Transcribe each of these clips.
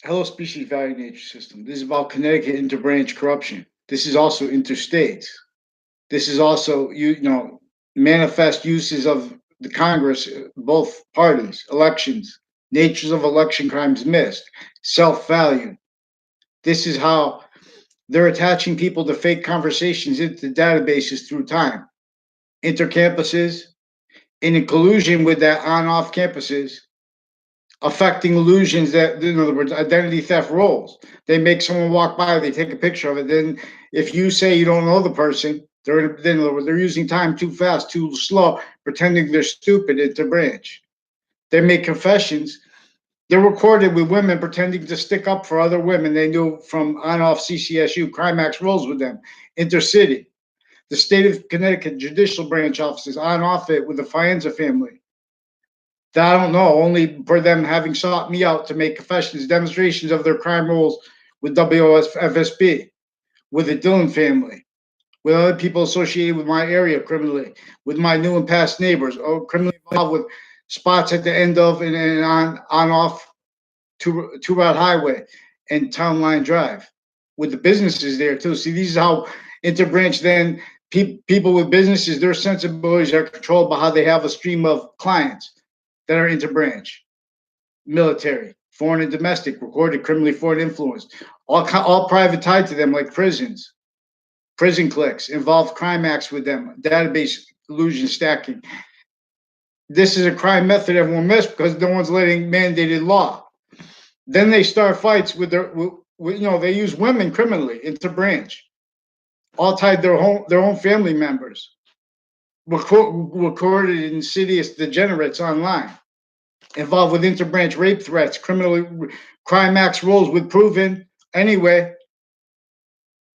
Hello, species value nature system. This is about Connecticut interbranch corruption. This is also interstate. This is also manifest uses of the Congress, both parties, elections, natures of election crimes missed, self value. This is how they're attaching people to fake conversations into databases through time, intercampuses, and in collusion with that on off campuses, affecting illusions that, in other words, identity theft roles. They make someone walk by, they take a picture of it. Then, if you say you don't know the person, they're using time too fast, too slow, pretending they're stupid at the branch. They make confessions. They're recorded with women pretending to stick up for other women they knew from on off CCSU, Crimax rolls with them, intercity. The state of Connecticut judicial branch offices on off it with the Fienza family. I don't know, only for them having sought me out to make confessions, demonstrations of their crime roles with WFSB, with the Dillon family, with other people associated with my area criminally, with my new and past neighbors, or criminally involved with spots at the end of and on off two route highway and Town Line Drive, with the businesses there too. See, these is how interbranch then people with businesses, their sensibilities are controlled by how they have a stream of clients that are interbranch, military, foreign and domestic, recorded criminally foreign influence, all private tied to them like prisons, prison clicks, involved crime acts with them, database illusion stacking. This is a crime method everyone missed because no one's letting mandated law. Then they start fights with they use women criminally interbranch, all tied their own family members, recorded insidious degenerates online, involved with interbranch rape threats, criminal crime acts roles with proven anyway,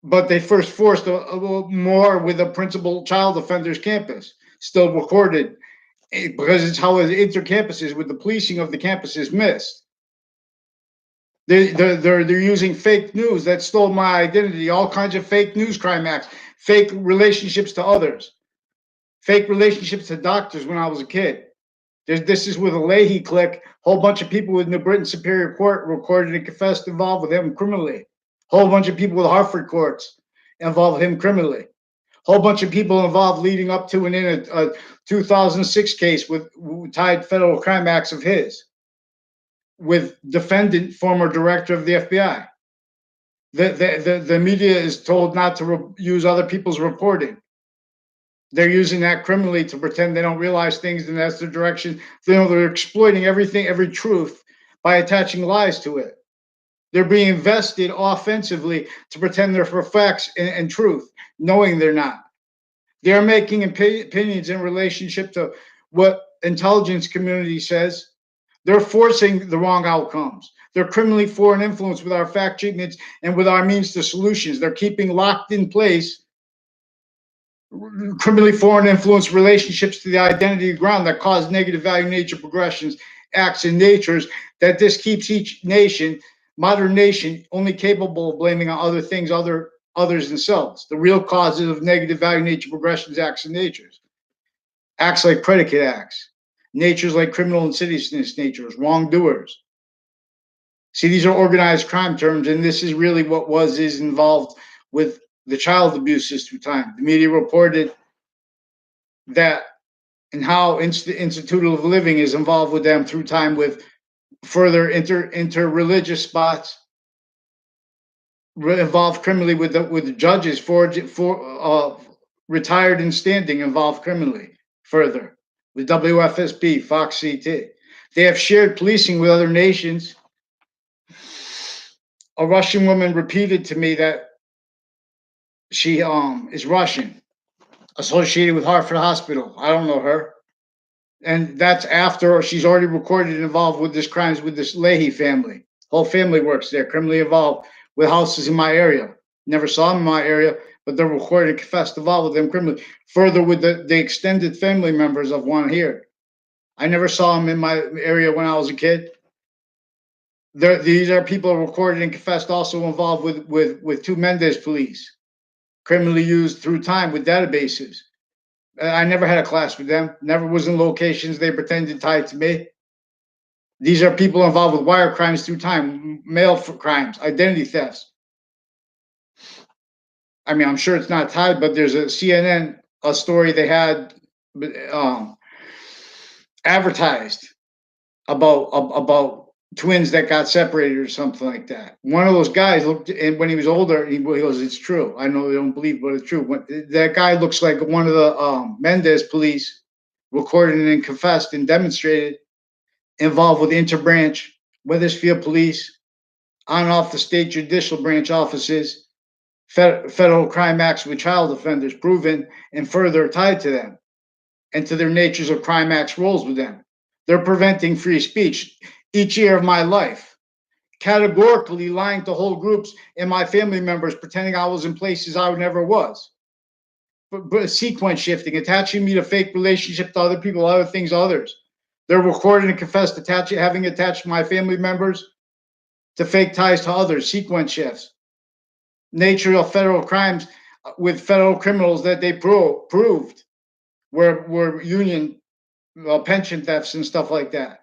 but they first forced a little more with a principal child offenders campus, still recorded because it's how the intercampuses with the policing of the campus is missed. They're using fake news that stole my identity, all kinds of fake news crime acts, fake relationships to others, fake relationships to doctors when I was a kid. This is with a Leahy clique, whole bunch of people with New Britain Superior Court recorded and confessed involved with him criminally. Whole bunch of people with Hartford courts involved with him criminally. Whole bunch of people involved leading up to and in a 2006 case with tied federal crime acts of his with defendant, former director of the FBI. The media is told not to use other people's reporting. They're using that criminally to pretend they don't realize things, and that's their direction. They're exploiting everything, every truth, by attaching lies to it. They're being invested offensively to pretend they're for facts and truth, knowing they're not. They're making opinions in relationship to what intelligence community says. They're forcing the wrong outcomes. They're criminally foreign influence with our fact treatments and with our means to solutions. They're keeping locked in place criminally foreign influence relationships to the identity of ground that cause negative value nature progressions, acts, and natures that this keeps each nation, modern nation, only capable of blaming on other things, others themselves. The real causes of negative value nature progressions, acts, and natures. Acts like predicate acts, natures like criminal insidiousness natures, wrongdoers. See, these are organized crime terms, and this is really what is involved with the child abuses through time. The media reported that and how Institute of Living is involved with them through time with further interreligious spots involved criminally with the judges for retired and standing involved criminally further with WFSB, Fox CT. They have shared policing with other nations. A Russian woman repeated to me that she is Russian, associated with Hartford Hospital. I don't know her. And that's after she's already recorded and involved with this crimes with this Leahy family. Whole family works there, criminally involved with houses in my area. Never saw them in my area, but they're recorded and confessed involved with them criminally. Further with the extended family members of one here. I never saw them in my area when I was a kid. These are people recorded and confessed also involved with two Mendez police, criminally used through time with databases. I never had a class with them. Never was in locations they pretended tied to me. These are people involved with wire crimes through time, mail crimes, identity thefts. I mean, I'm sure it's not tied, but there's a CNN a story they had um, advertised about twins that got separated or something like that. One of those guys looked, and when he was older, he goes, "It's true. I know they don't believe, but it's true." That guy looks like one of the Mendez police, recorded and confessed and demonstrated, involved with interbranch Weathersfield police, on and off the state judicial branch offices, federal crime acts with child offenders proven and further tied to them and to their natures of crime acts roles with them. They're preventing free speech each year of my life, categorically lying to whole groups and my family members, pretending I was in places I never was. But sequence shifting, attaching me to fake relationship to other people, other things, others. They're recording and confessed, having attached my family members to fake ties to others, sequence shifts. Nature of federal crimes with federal criminals that they proved were union pension thefts and stuff like that.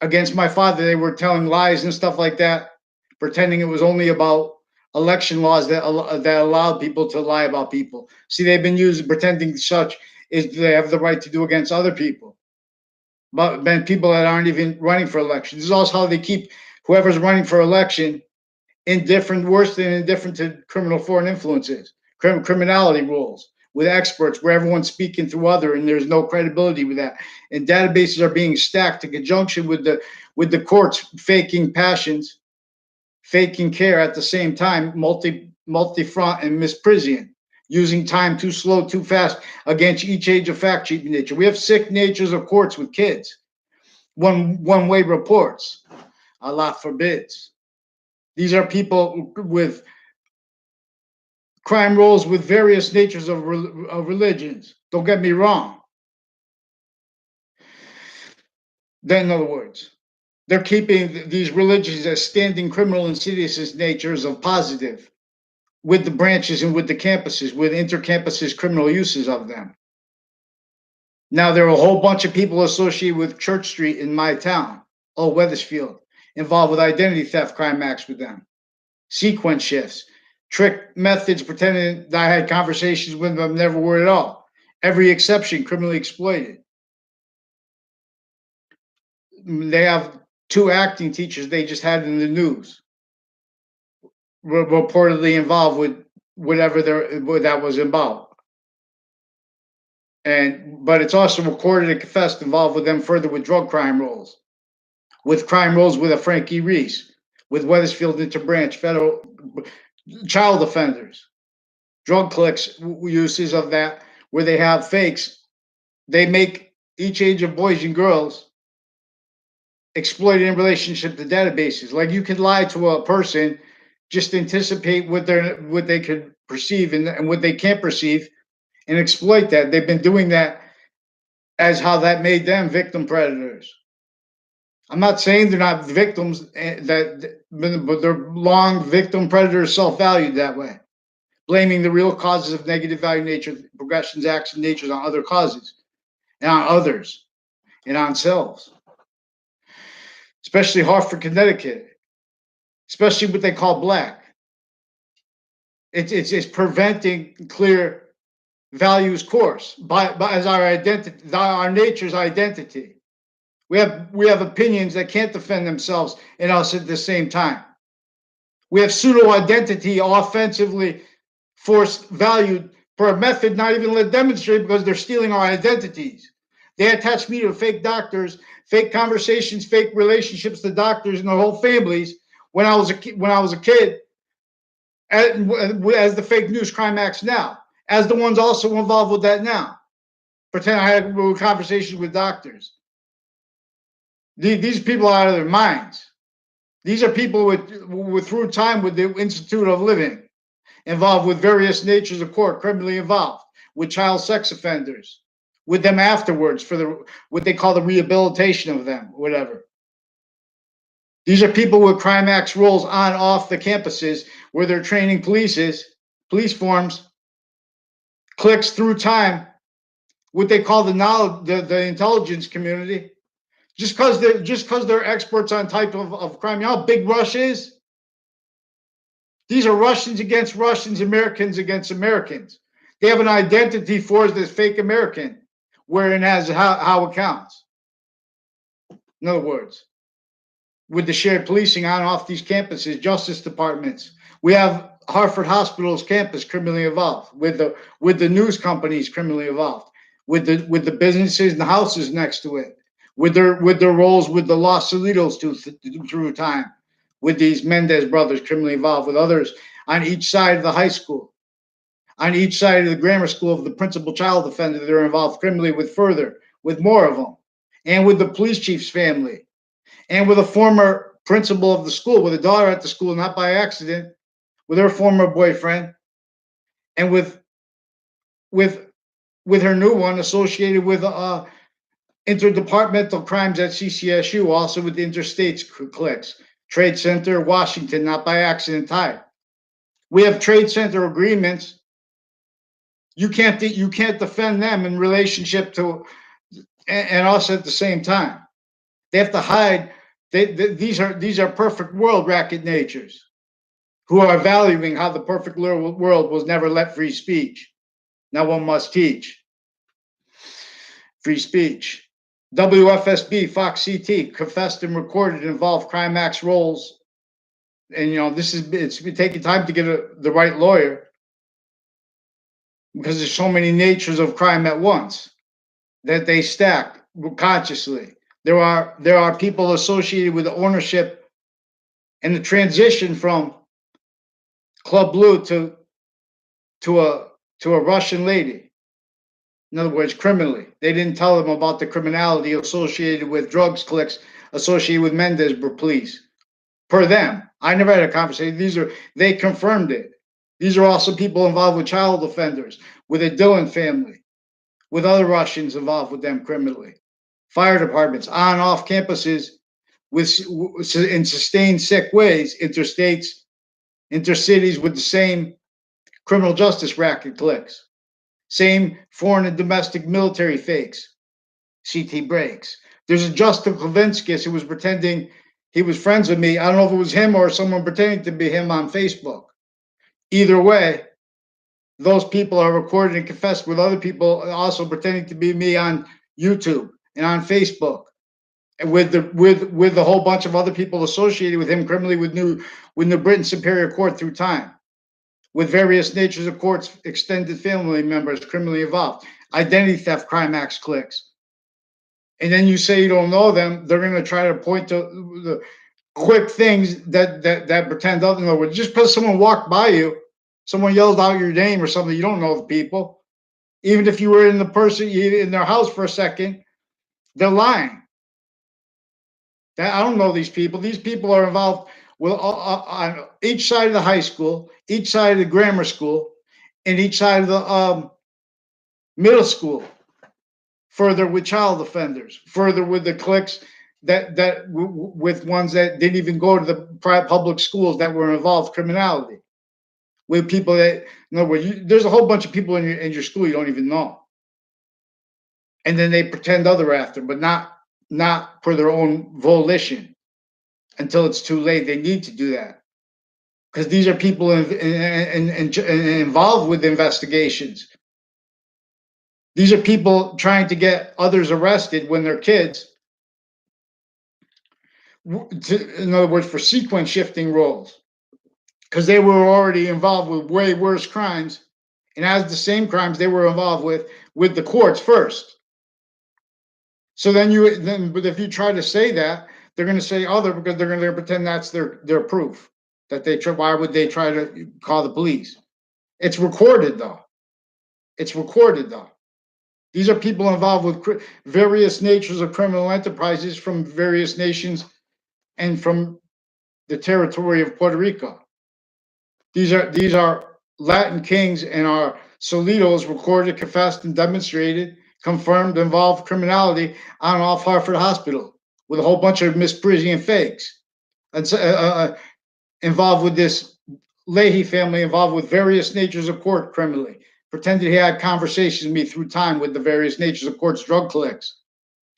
Against my father, they were telling lies and stuff like that, pretending it was only about election laws that allowed people to lie about people. See, they've been using pretending such is they have the right to do against other people, but then people that aren't even running for election. This is also how they keep whoever's running for election indifferent, worse than indifferent to criminal foreign influences, criminality rules with experts where everyone's speaking through other and there's no credibility with that. And databases are being stacked in conjunction with the courts faking passions, faking care at the same time, multi-front and misprision, using time too slow, too fast against each age of fact sheet nature. We have sick natures of courts with kids. One-way reports. Allah forbids. These are people with crime roles with various natures of religions. Don't get me wrong. Then, in other words, they're keeping these religions as standing criminal insidious natures of positive with the branches and with the campuses, with intercampuses criminal uses of them. Now, there are a whole bunch of people associated with Church Street in my town, Weathersfield, involved with identity theft crime acts with them. Sequence shifts, trick methods, pretending that I had conversations with them, never were at all. Every exception criminally exploited. They have 2 acting teachers they just had in the news reportedly involved with whatever that was about. But it's also recorded and confessed involved with them further with drug crime roles, with crime roles with a Frankie Reese, with Weathersfield interbranch federal child offenders, drug clicks uses of that where they have fakes. They make each age of boys and girls exploited in relationship to databases. Like you could lie to a person, just anticipate what they could perceive and what they can't perceive, and exploit that. They've been doing that as how that made them victim predators. I'm not saying they're not victims, but they're long victim predators, self-valued that way, blaming the real causes of negative value nature, progressions, acts, and natures on other causes, and on others, and on selves. Especially Hartford, Connecticut, especially what they call black. It's preventing clear values course by as our identity, our nature's identity. We have opinions that can't defend themselves in us at the same time. We have pseudo identity offensively forced valued for a method not even demonstrated because they're stealing our identities. They attach me to fake doctors, fake conversations, fake relationships to doctors and their whole families when I was a kid, as the fake news crime acts now, as the ones also involved with that now. Pretend I had conversations with doctors. These people are out of their minds. These are people with through time with the Institute of Living, involved with various natures of court, criminally involved, with child sex offenders, with them afterwards for what they call the rehabilitation of them, whatever. These are people with crime acts roles on off the campuses where they're training police forms, clicks through time, what they call the knowledge, the intelligence community, Just because they're experts on type of crime. You know how big Russia is? These are Russians against Russians, Americans against Americans. They have an identity for us that's fake American, wherein as how it counts. In other words, with the shared policing on and off these campuses, justice departments. We have Hartford Hospital's campus criminally involved, with the news companies criminally involved, with the businesses and the houses next to it, with their roles with the Los Solitos through time, with these Mendez brothers criminally involved, with others on each side of the high school, on each side of the grammar school of the principal child offender that are involved criminally with more of them, and with the police chief's family, and with a former principal of the school, with a daughter at the school, not by accident, with her former boyfriend, and with her new one associated with interdepartmental crimes at CCSU, also with the interstates cliques. Trade Center, Washington, not by accident tied. We have trade center agreements. You can't defend them in relationship to and us at the same time. They have to hide. These are perfect world racket natures who are valuing how the perfect world was never let free speech. Now one must teach free speech. WFSB, Fox CT, confessed and recorded involved crime acts roles. And it's been taking time to get the right lawyer because there's so many natures of crime at once that they stack consciously. There are people associated with the ownership and the transition from Club Blue to a Russian lady. In other words, criminally. They didn't tell them about the criminality associated with drugs cliques associated with Mendez police. Per them. I never had a conversation. They confirmed it. These are also people involved with child offenders, with a Dillon family, with other Russians involved with them criminally. Fire departments, on and off campuses, in sustained sick ways, interstates, intercities with the same criminal justice racket cliques. Same foreign and domestic military fakes, CT breaks. There's a Justin Klavinskis who was pretending he was friends with me. I don't know if it was him or someone pretending to be him on Facebook. Either way, those people are recorded and confessed with other people also pretending to be me on YouTube and on Facebook, and with a whole bunch of other people associated with him criminally with New Britain Superior Court through time, with various natures of courts, extended family members criminally involved, identity theft, crime acts cliques. And then you say you don't know them, they're going to try to point to the quick things that pretend other. In other words, just because someone walked by you, someone yelled out your name or something, you don't know the people. Even if you were in their house for a second, they're lying. I don't know these people. These people are involved with on each side of the high school, each side of the grammar school, and each side of the middle school. Further with child offenders, further with the cliques with ones that didn't even go to the public schools that were involved criminality. With people that, in other words, there's a whole bunch of people in your school you don't even know, and then they pretend other after, but not for their own volition until it's too late. They need to do that because these are people involved with investigations. These are people trying to get others arrested when they're kids. In other words, for sequence shifting roles, because they were already involved with way worse crimes, and as the same crimes they were involved with the courts first. So but if you try to say that, they're going to say other because they're going to pretend that's their proof that they try. Why would they try to call the police? It's recorded though. These are people involved with various natures of criminal enterprises from various nations and from the territory of Puerto Rico. These are Latin kings and our Solitos recorded, confessed, and demonstrated, confirmed, involved criminality on and off Hartford Hospital with a whole bunch of misprision fakes. And involved with this Leahy family, involved with various natures of court criminally. Pretended he had conversations with me through time with the various natures of court's drug cliques.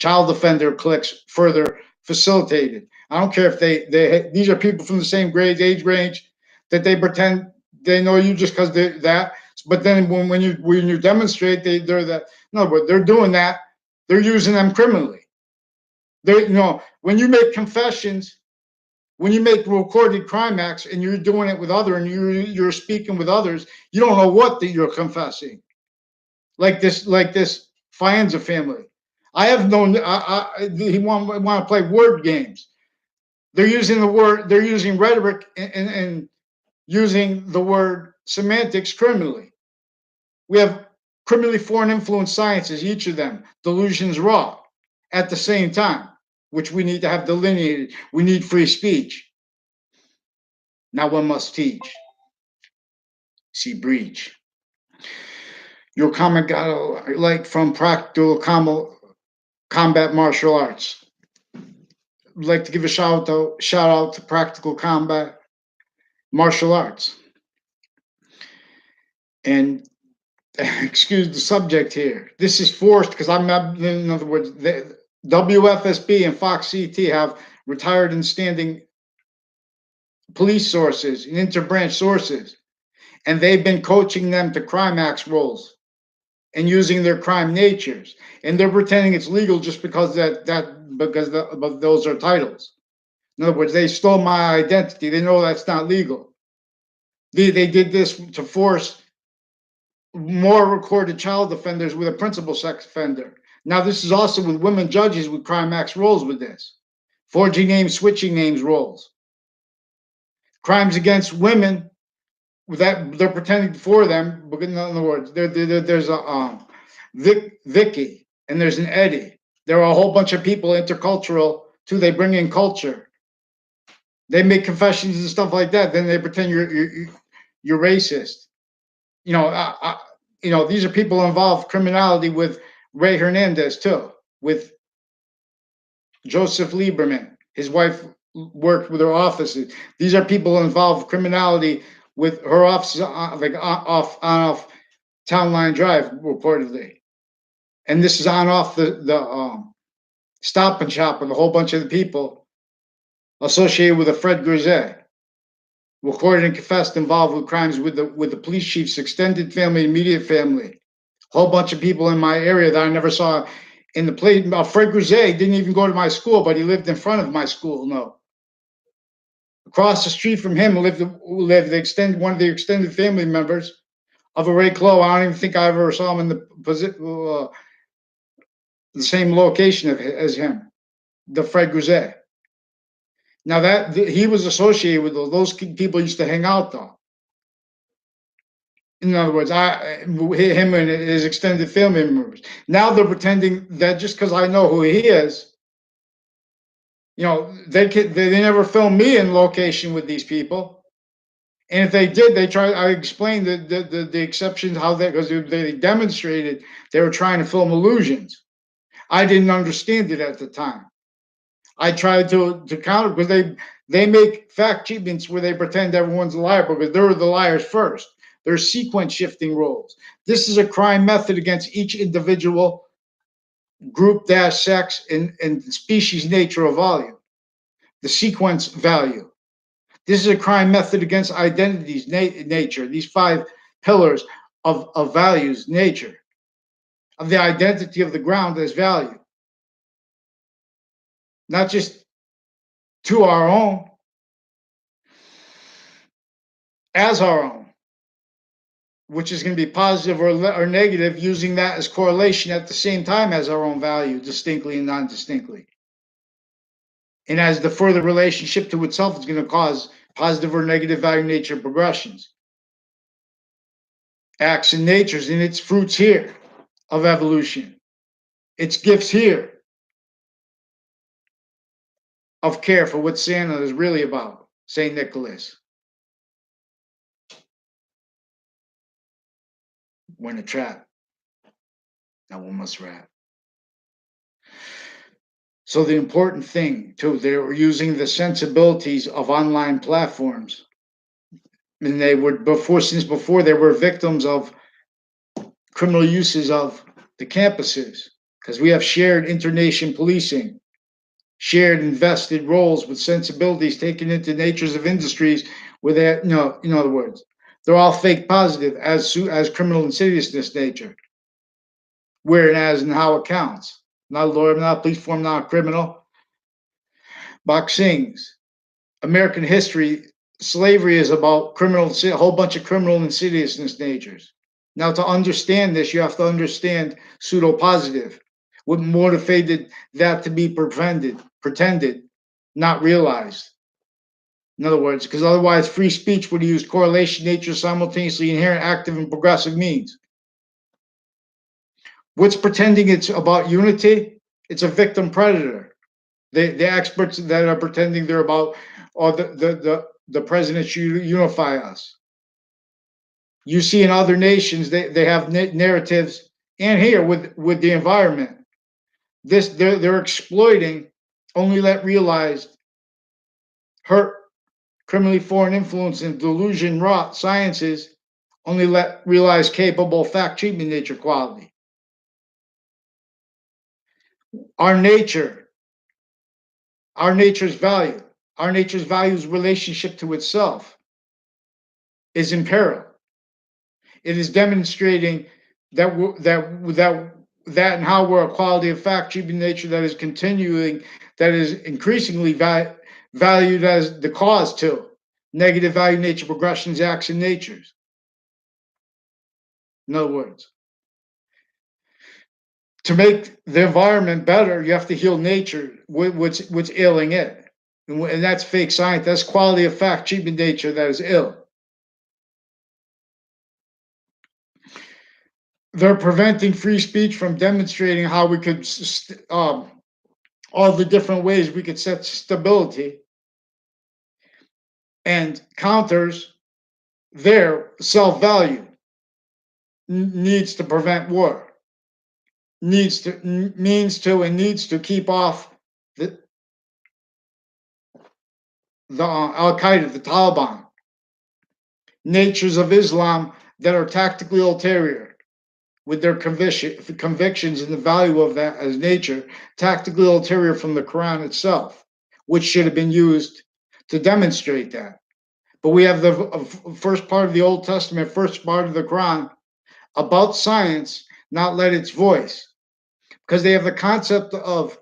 child offender cliques further facilitated. I don't care if these are people from the same grade, age range, that they pretend they know you just because they're that. But then when you demonstrate, they're that. No, but they're doing that. They're using them criminally. They, when you make confessions, when you make recorded crime acts, and you're doing it with and you're speaking with others, you don't know what that you're confessing. Like this Fianza family. I have known. He want to play word games. They're using the word. They're using rhetoric and using the word semantics criminally. We have criminally foreign influence sciences, each of them, delusions, wrought, at the same time, which we need to have delineated. We need free speech. Now one must teach. See breach. Your comment got like from practical combat martial arts. I'd like to give a shout out to practical combat martial arts. And excuse the subject here. This is forced because I'm not, in other words, the WFSB and Fox CT have retired and standing police sources and interbranch sources, and they've been coaching them to crime acts roles and using their crime natures, and they're pretending it's legal just because but those are titles. In other words, they stole my identity. They know that's not legal. They did this to force more recorded child offenders with a principal sex offender. Now, this is also with women judges with crime acts roles with this. Forging names, switching names roles. Crimes against women that they're pretending for them, but in other words, there's a Vicky and there's an Eddie. There are a whole bunch of people intercultural too. They bring in culture. They make confessions and stuff like that. Then they pretend you're racist. These are people involved criminality with Ray Hernandez too, with Joseph Lieberman. His wife worked with her offices. These are people involved criminality with her office, like off Town Line Drive, reportedly. And this is on off the Stop and Shop with a whole bunch of the people associated with a Fred Grisette. Recorded and confessed involved with crimes with the police chief's extended family, immediate family. A whole bunch of people in my area that I never saw in the place. Fred Grisette didn't even go to my school, but he lived in front of my school. No. Across the street from him lived one of the extended family members of a Ray Clow. I don't even think I ever saw him in the same location as him, the Fred Grisette. Now that he was associated with those people used to hang out though. In other words, him and his extended family members. Now they're pretending that just because I know who he is, they never filmed me in location with these people. And if they did, I explained the exceptions, because they demonstrated they were trying to film illusions. I didn't understand it at the time. I tried to counter, because they make fact treatments where they pretend everyone's a liar because they're the liars first. They're sequence shifting roles. This is a crime method against each individual group sex and species nature or volume. The sequence value. This is a crime method against identities nature. These 5 pillars of values nature. Of the identity of the ground as value. Not just to our own, as our own, which is going to be positive or negative, using that as correlation at the same time as our own value, distinctly and non-distinctly. And as the further relationship to itself is going to cause positive or negative value nature progressions. Acts and natures and its fruits here of evolution. Its gifts here of care for what Santa is really about, St. Nicholas. When a trap, now one must wrap. So the important thing too, they were using the sensibilities of online platforms. And they were since before they were victims of criminal uses of the campuses because we have shared internation policing, shared invested roles with sensibilities taken into natures of industries where they, in other words, they're all fake positive as criminal insidiousness nature, where and as and how it counts. Not a lawyer, not a police form, not a criminal. Boxings, American history, slavery is about a whole bunch of criminal insidiousness natures. Now, to understand this, you have to understand pseudo positive, what motivated that to be pretended, not realized. In other words, because otherwise free speech would use correlation nature simultaneously inherent active and progressive means. What's pretending it's about unity? It's a victim predator. The experts that are pretending they're about, or the president should unify us. You see in other nations, they have narratives, and here with the environment. They're exploiting only let realized hurt, criminally foreign influence, and delusion wrought sciences only let realize capable fact treatment nature quality. Our nature's value, our nature's value's relationship to itself is in peril. It is demonstrating that and how we're a quality of fact treatment nature that is continuing, that is increasingly valued as the cause to negative value nature progressions, acts, and natures. In other words, to make the environment better, you have to heal nature, what's ailing it. And that's fake science. That's quality of fact treatment nature that is ill. They're preventing free speech from demonstrating how we could, all the different ways we could set stability, and counters their self-value needs to prevent war, needs to keep off the Al-Qaeda, the Taliban, natures of Islam that are tactically ulterior with their convictions and the value of that as nature, tactically ulterior from the Quran itself, which should have been used to demonstrate that. But we have the first part of the Old Testament, first part of the Quran about science, not let its voice, because they have the concept of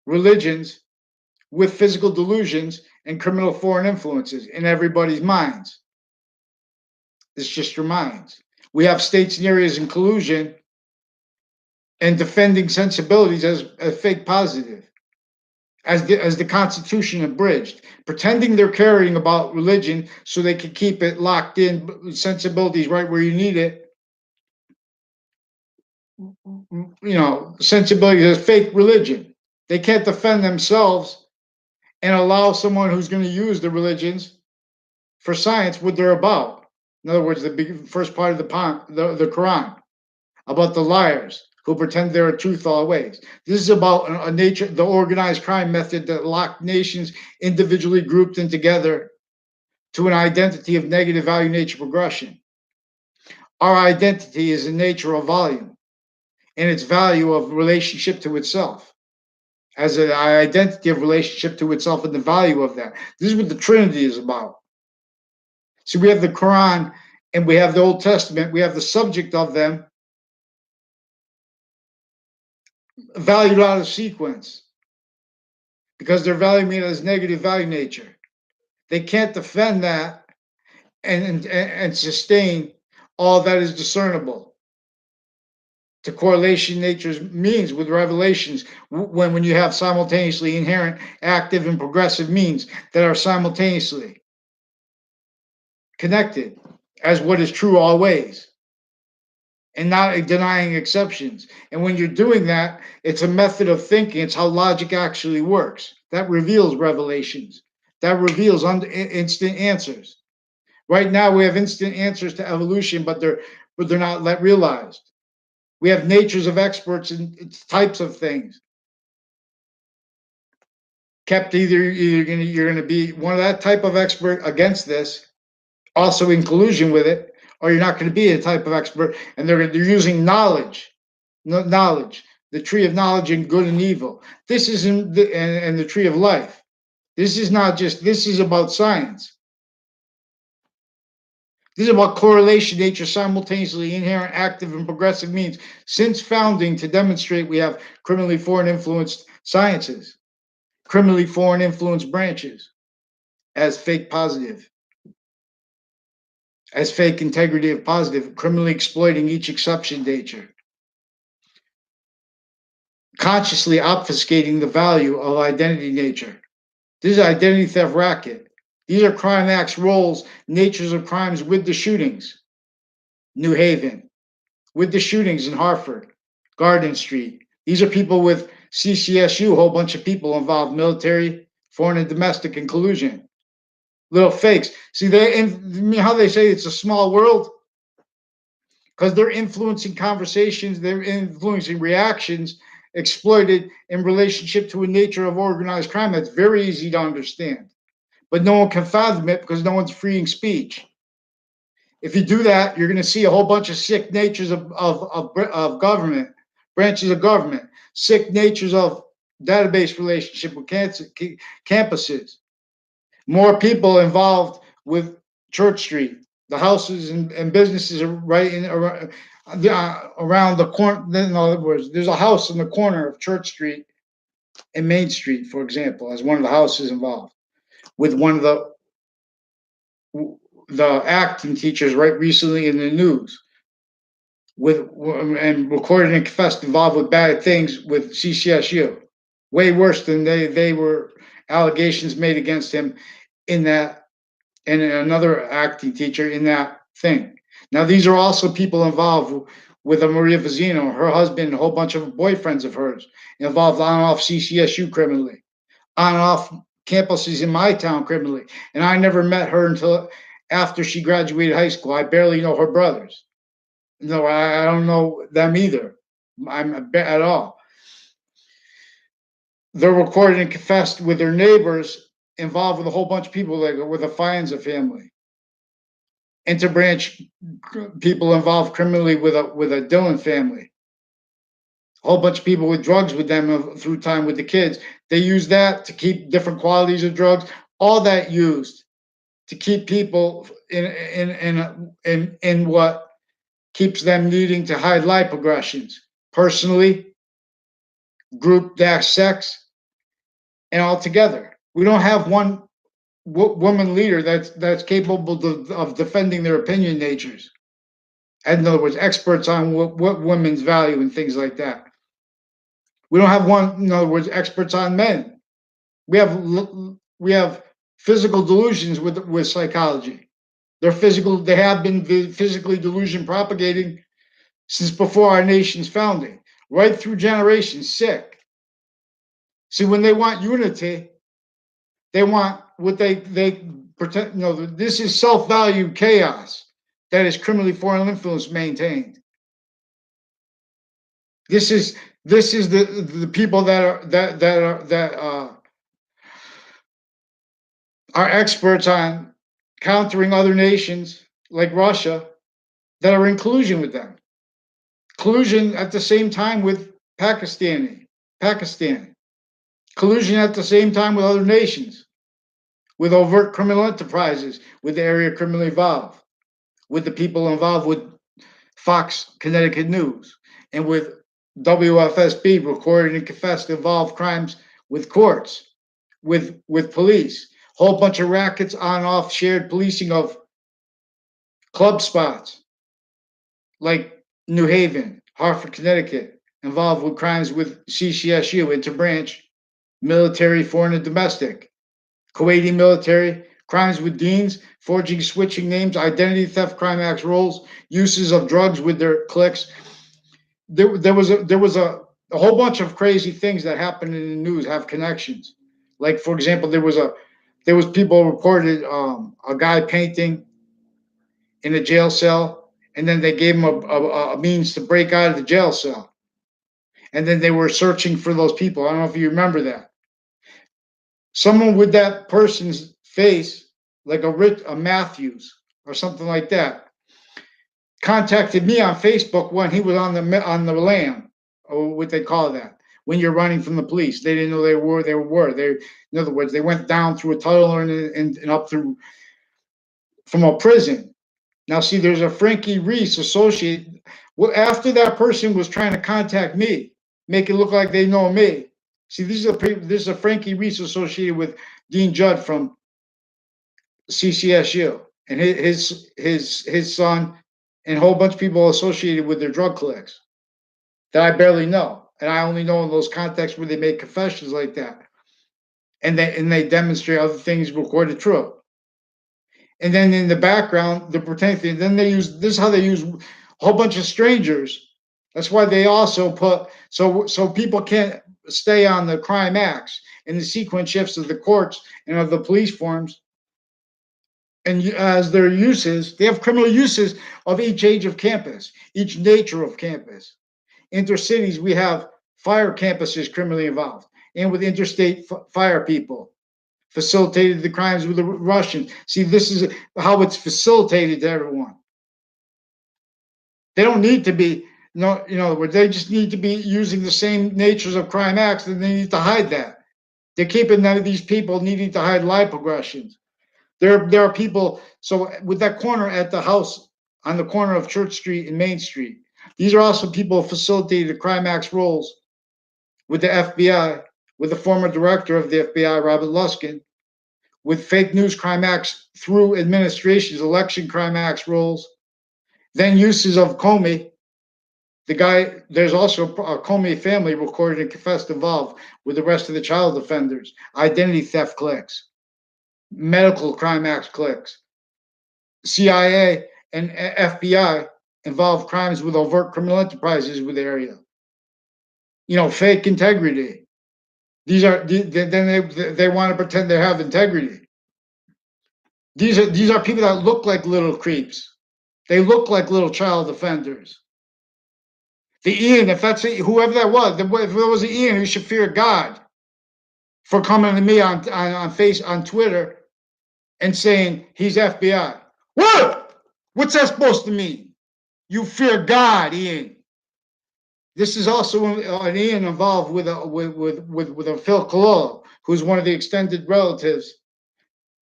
religions with physical delusions and criminal foreign influences in everybody's minds. It's just your minds. We have states and areas in collusion and defending sensibilities as fake positive, as the Constitution abridged, pretending they're caring about religion so they can keep it locked in, sensibilities right where you need it. Sensibilities as fake religion. They can't defend themselves and allow someone who's going to use the religions for science what they're about. In other words, the first part of the Quran, about the liars who pretend they're a truth always. This is about a nature, the organized crime method that locked nations individually grouped in together to an identity of negative value nature progression. Our identity is in nature of volume and its value of relationship to itself, as an identity of relationship to itself and the value of that. This is what the Trinity is about. So we have the Quran and we have the Old Testament. We have the subject of them valued out of sequence because they're valuing it as negative value nature. They can't defend that and sustain all that is discernible to correlation nature's means with revelations when you have simultaneously inherent active and progressive means that are simultaneously connected as what is true always and not denying exceptions. And when you're doing that, it's a method of thinking. It's how logic actually works. That reveals revelations. That reveals instant answers. Right now, we have instant answers to evolution, but they're not realized. We have natures of experts and types of things. Kept you're going to be one of that type of expert against this, also in collusion with it, or you're not going to be a type of expert, and they're using knowledge, the tree of knowledge and good and evil. This is and the tree of life. This is not just, this is about science. This is about correlation nature simultaneously inherent, active, and progressive means since founding to demonstrate we have criminally foreign influenced sciences, criminally foreign influenced branches as fake positive, as fake integrity of positive, criminally exploiting each exception nature, consciously obfuscating the value of identity nature. This is identity theft racket. These are crime acts, roles, natures of crimes with the shootings. New Haven, with the shootings in Hartford, Garden Street. These are people with CCSU, a whole bunch of people involved, military, foreign and domestic, and collusion. Little fakes. See, how they say it's a small world? Because they're influencing conversations, they're influencing reactions exploited in relationship to a nature of organized crime that's very easy to understand. But no one can fathom it because no one's freeing speech. If you do that, you're going to see a whole bunch of sick natures of government, branches of government, sick natures of database relationship with campuses, more people involved with Church Street. The houses and businesses are right in around the corner. In other words, there's a house in the corner of Church Street and Main Street, for example, as one of the houses involved, with one of the acting teachers right recently in the news with and recorded and confessed involved with bad things with CCSU, way worse than they were allegations made against him in that, and another acting teacher in that thing. Now these are also people involved with a Maria Vizino, her husband, and a whole bunch of boyfriends of hers involved on and off CCSU criminally, on and off campuses in my town criminally, and I never met her until after she graduated high school. I barely know her brothers. No, I don't know them either. I'm at all. They're recorded and confessed with their neighbors involved with a whole bunch of people, like with the Fiennes family. Interbranch people involved criminally with a Dillon family. A whole bunch of people with drugs with them through time with the kids. They use that to keep different qualities of drugs. All that used to keep people in what keeps them needing to hide life aggressions, personally, group dash sex, and all together. We don't have one woman leader that's capable of defending their opinion natures. In other words, experts on what women's value and things like that. We don't have one, in other words, experts on men. We have physical delusions with psychology. They have been physically delusion propagating since before our nation's founding, right through generations, sick. See, when they want unity, they want what they pretend, this is self-value chaos that is criminally foreign influence maintained. This is the people that are experts on countering other nations like Russia that are in collusion with them. Collusion at the same time with Pakistan. Collusion at the same time with other nations, with overt criminal enterprises, with the area criminally involved, with the people involved with Fox Connecticut News, and with WFSB recorded and confessed involved crimes with courts, with police, whole bunch of rackets on off shared policing of club spots like New Haven, Hartford, Connecticut, involved with crimes with CCSU, interbranch, military, foreign and domestic, Kuwaiti military, crimes with deans, forging, switching names, identity theft, crime acts, roles, uses of drugs with their cliques. There was a whole bunch of crazy things that happened in the news have connections. Like, for example, there was people reported a guy painting in a jail cell, and then they gave him a means to break out of the jail cell, and then they were searching for those people. I don't know if you remember that. Someone with that person's face, like a Matthews or something like that, contacted me on Facebook when he was on the lam. or what they call that. When you're running from the police, they didn't know they were. In other words, they went down through a tunnel and up through from a prison. Now, see, there's a Frankie Reese associated. Well, after that person was trying to contact me, make it look like they know me. See, this is a Frankie Reese associated with Dean Judd from CCSU, and his son, and a whole bunch of people associated with their drug collects that I barely know, and I only know in those contexts where they make confessions like that, and they demonstrate other things recorded true. And then in the background, they're pretending. Then they use this is how they use a whole bunch of strangers. That's why they also put so people can't stay on the crime acts and the sequence shifts of the courts and of the police forms. And as their uses, they have criminal uses of each age of campus, each nature of campus. Intercities, we have fire campuses criminally involved, and with interstate fire people facilitated the crimes with the Russians. See, this is how it's facilitated to everyone. They don't need to be, no, in other words, they just need to be using the same natures of crime acts, and they need to hide that. They're keeping none of these people needing to hide life progressions. There are people. So with that corner at the house on the corner of Church Street and Main Street, these are also people who facilitated the crime acts roles with the FBI, with the former director of the FBI, Robert Luskin, with fake news crime acts through administrations, election crime acts roles, then uses of Comey. The guy, there's also a Comey family recorded and confessed involved with the rest of the child offenders, identity theft clicks, medical crime acts clicks, CIA and FBI involved crimes with overt criminal enterprises with the area. Fake integrity. These are then they want to pretend they have integrity. These are people that look like little creeps. They look like little child offenders. The Ian, if that's it, whoever that was, if it was an Ian, you should fear God for coming to me on Twitter and saying he's FBI. What? What's that supposed to mean? You fear God, Ian. This is also an Ian involved with a Phil Cololo, who's one of the extended relatives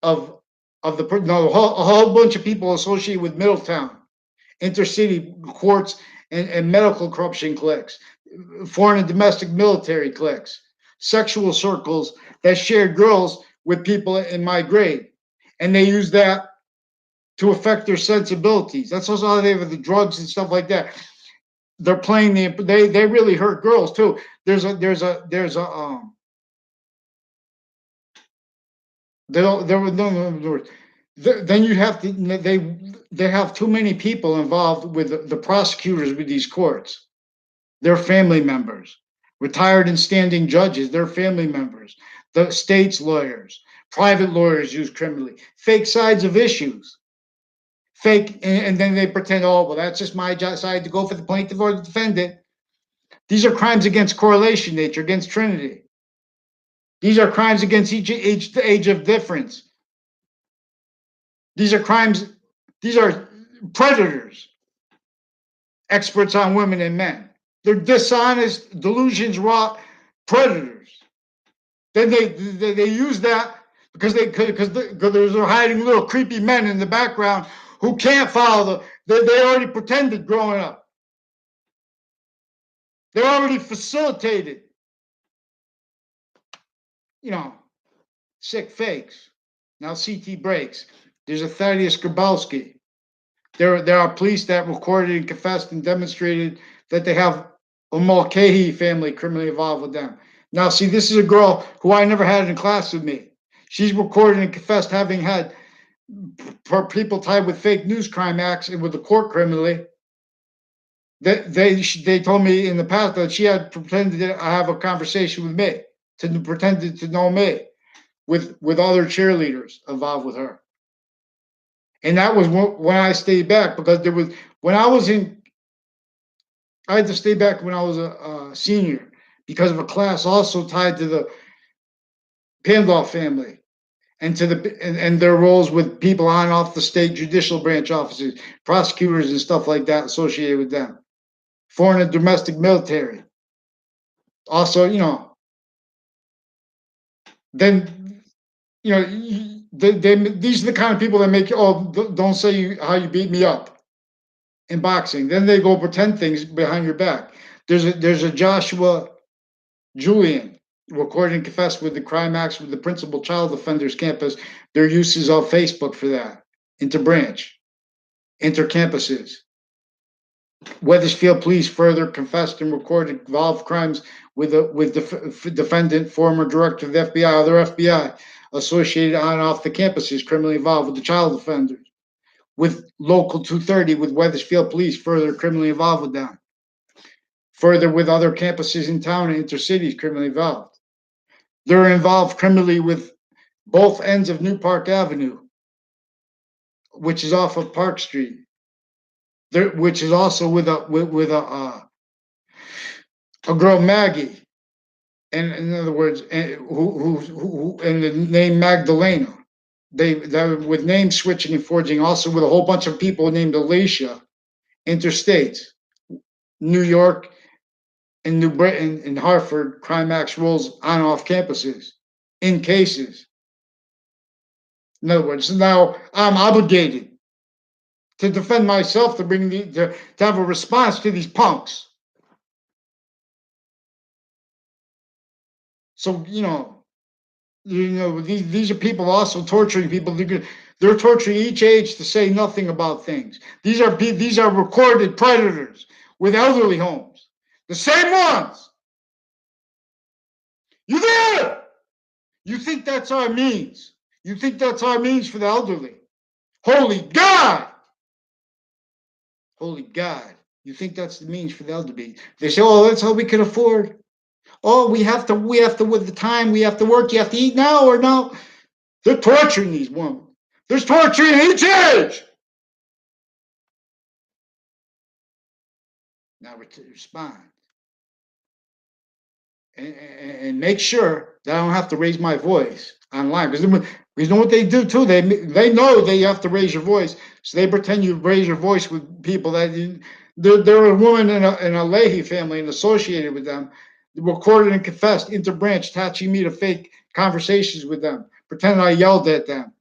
of a whole bunch of people associated with Middletown, intercity courts and medical corruption cliques, foreign and domestic military cliques, sexual circles that shared girls with people in my grade, and they use that to affect their sensibilities. That's also how they have the drugs and stuff like that. They're playing they really hurt girls too. There's a then you have to they have too many people involved with the prosecutors with these courts. They're family members, retired and standing judges. They're family members. The state's lawyers, private lawyers used criminally, fake sides of issues. Fake, and then they pretend, oh, well, that's just my side to go for the plaintiff or the defendant. These are crimes against correlation nature, against Trinity. These are crimes against each age of difference. These are crimes, these are predators, experts on women and men. They're dishonest, delusions, wrought predators. Then they use that because they're hiding little creepy men in the background who can't follow they already pretended growing up. They're already facilitated, sick fakes. Now CT breaks. There's a Thaddeus Grabowski. There are police that recorded and confessed and demonstrated that they have a Mulcahy family criminally involved with them. Now, see, this is a girl who I never had in class with me. She's recorded and confessed having had people tied with fake news crime acts and with the court criminally. They told me in the past that she had pretended to have a conversation with me, to pretended to know me, with other cheerleaders involved with her. And that was when I stayed back, because I had to stay back when I was a senior because of a class also tied to the Pandolf family and to and their roles with people on and off the state judicial branch officers, prosecutors and stuff like that associated with them, foreign and domestic military. Also, then these are the kind of people that make you, oh, don't say how you beat me up in boxing. Then they go pretend things behind your back. There's a Joshua Julian recorded and confessed with the crime acts with the principal child offenders campus. Their uses of Facebook for that, interbranch, intercampuses. Weathersfield police further confessed and recorded involved crimes with the defendant, former director of the FBI, other FBI associated on and off the campuses, criminally involved with the child offenders. With Local 230, with Weathersfield police further criminally involved with them. Further, with other campuses in town and intercities criminally involved. They're involved criminally with both ends of New Park Avenue, which is off of Park Street. Which is also with a girl Maggie, and in other words, who and the name Magdalena. They with name switching and forging, also with a whole bunch of people named Alicia, interstate, New York and New Britain and Hartford, crime acts rolls on off campuses in cases. In other words, now I'm obligated to defend myself, to bring to have a response to these punks. So these are people also torturing people. They're torturing each age to say nothing about things. These are recorded predators with elderly homes, the same ones. You there? You think that's our means? You think that's our means for the elderly? Holy God! Holy God! You think that's the means for the elderly? They say, "Oh, that's all we can afford." Oh, we have to with the time we have to work. You have to eat now or no. They're torturing these women. There's torturing each age. Now respond and make sure that I don't have to raise my voice online, because you know what they do too. They know they have to raise your voice, so they pretend you raise your voice with people that there are a woman in a Leahy family and associated with them, recorded and confessed interbranch, attaching me to fake conversations with them, pretending I yelled at them.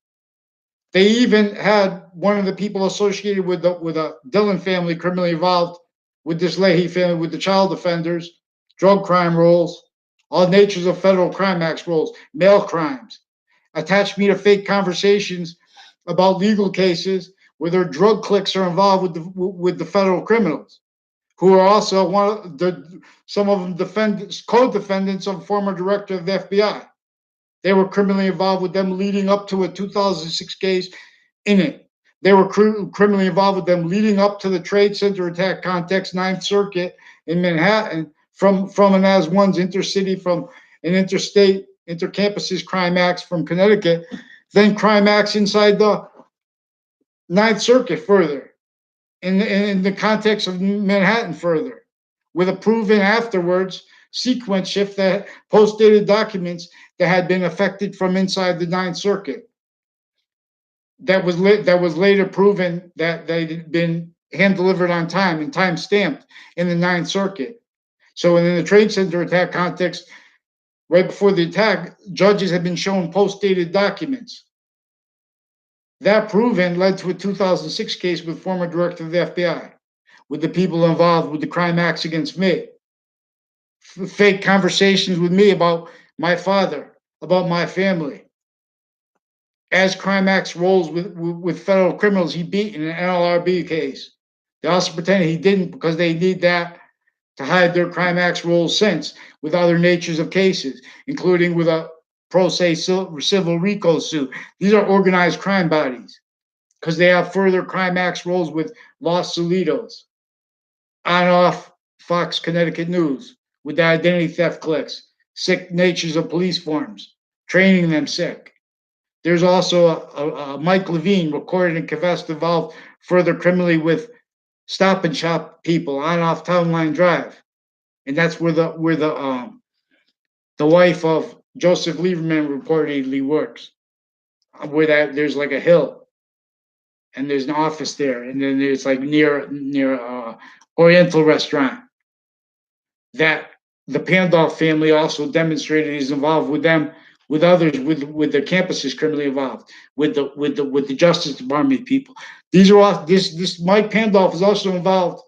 They even had one of the people associated with a Dillon family criminally involved with this Leahy family, with the child offenders, drug crime rolls, all natures of federal crime acts rolls, mail crimes, attached me to fake conversations about legal cases where their drug cliques are involved with the federal criminals, who are also some of them co-defendants of former director of the FBI. They were criminally involved with them leading up to a 2006 case in it. They were criminally involved with them leading up to the Trade Center attack context, Ninth Circuit in Manhattan, from and as one's intercity, from an interstate, intercampuses crime acts from Connecticut, then crime acts inside the Ninth Circuit further, in the context of Manhattan further, with a proven afterwards sequence shift that post-dated documents that had been affected from inside the Ninth Circuit. That was later proven that they'd been hand delivered on time and time stamped in the Ninth Circuit. So in the Trade Center attack context, right before the attack, judges had been shown post-dated documents. That proven led to a 2006 case with former director of the FBI, with the people involved with the crime acts against me. Fake conversations with me about my father, about my family. As crime acts rolls with federal criminals he beat in an NLRB case. They also pretended he didn't because they need that to hide their crime acts rolls since with other natures of cases, including with a pro se civil RICO suit. These are organized crime bodies because they have further crime acts rolls with Los Solitos, on off Fox Connecticut News with the identity theft clicks, sick natures of police forms, training them sick. There's also a Mike Levine recorded and confessed involved further criminally with Stop and Shop people on off Town Line Drive, and that's where the wife of Joseph Lieberman reportedly works. Where there's like a hill, and there's an office there, and then there's like near Oriental restaurant. That the Pandolf family also demonstrated he's involved with them, with others, with the campuses criminally involved, with the Justice Department people. These are all this Mike Pandolf is also involved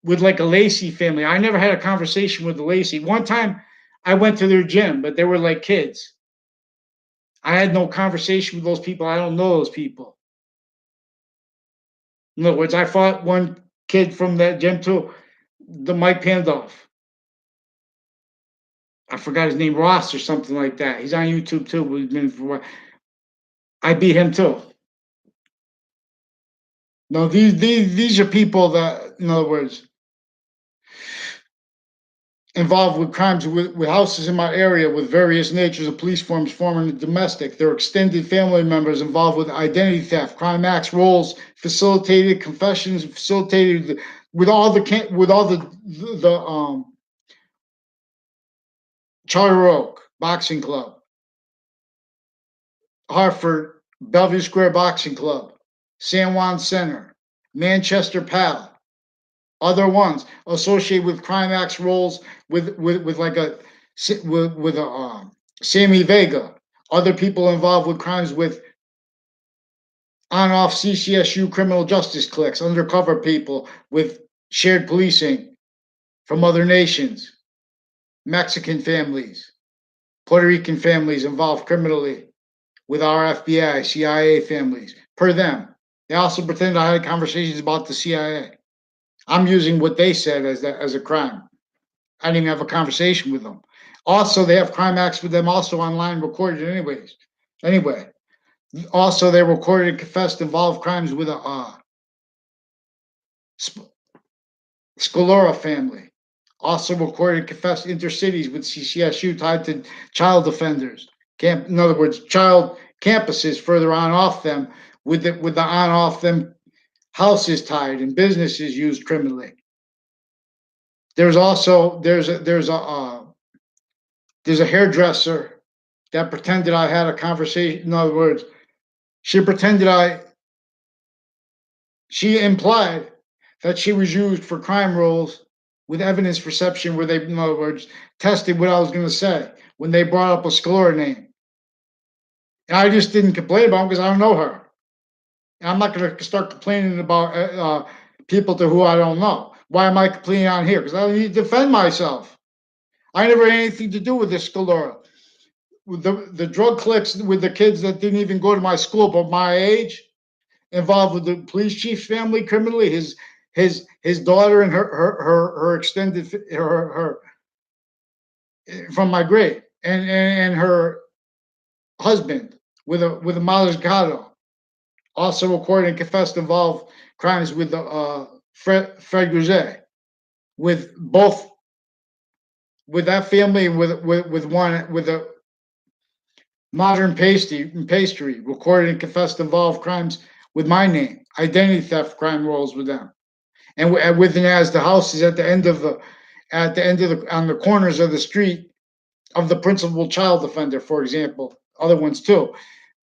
with like a Lacey family. I never had a conversation with the Lacey. One time I went to their gym, but they were like kids. I had no conversation with those people. I don't know those people. In other words, I fought one kid from that gym too, the Mike Pandolf. I forgot his name, Ross or something like that. He's on YouTube too. We've been for I beat him too. No, these are people that, in other words, involved with crimes with houses in my area with various natures of police forms, foreign and domestic. Their extended family members involved with identity theft, crime acts, roles, facilitated confessions, facilitated with all the Charter Oak Boxing Club, Hartford, Bellevue Square Boxing Club, San Juan Center, Manchester Pal, other ones associated with crime acts roles with like a with a Sammy Vega, other people involved with crimes with on off CCSU criminal justice cliques, undercover people with shared policing from other nations, Mexican families, Puerto Rican families involved criminally with our FBI, CIA families, per them. They also pretend I had conversations about the CIA. I'm using what they said as a crime. I didn't even have a conversation with them. Also, they have crime acts with them also online recorded anyways. Anyway, also they recorded and confessed involved crimes with a Scalora family. Also recorded and confessed intercities with CCSU tied to child offenders. In other words, child campuses further on off them with the on off them houses tied and businesses used criminally. There's also there's a hairdresser that pretended I had a conversation. In other words, she implied that she was used for crime roles with evidence reception where they, in other words, tested what I was going to say when they brought up a Scalora name. And I just didn't complain about it because I don't know her. And I'm not going to start complaining about people to who I don't know. Why am I complaining on here? Because I need to defend myself. I never had anything to do with this Scalora. With the drug cliques with the kids that didn't even go to my school but my age, involved with the police chief's family criminally, his daughter and her extended her from my grade, and her husband with a Malasgado, also recorded and confessed involved crimes with Fred Gouget, with both with that family and with one with a modern pastry recorded and confessed involved crimes with my name, identity theft crime rolls with them, and within as the house is at the end of the on the corners of the street of the principal child offender, for example, other ones too.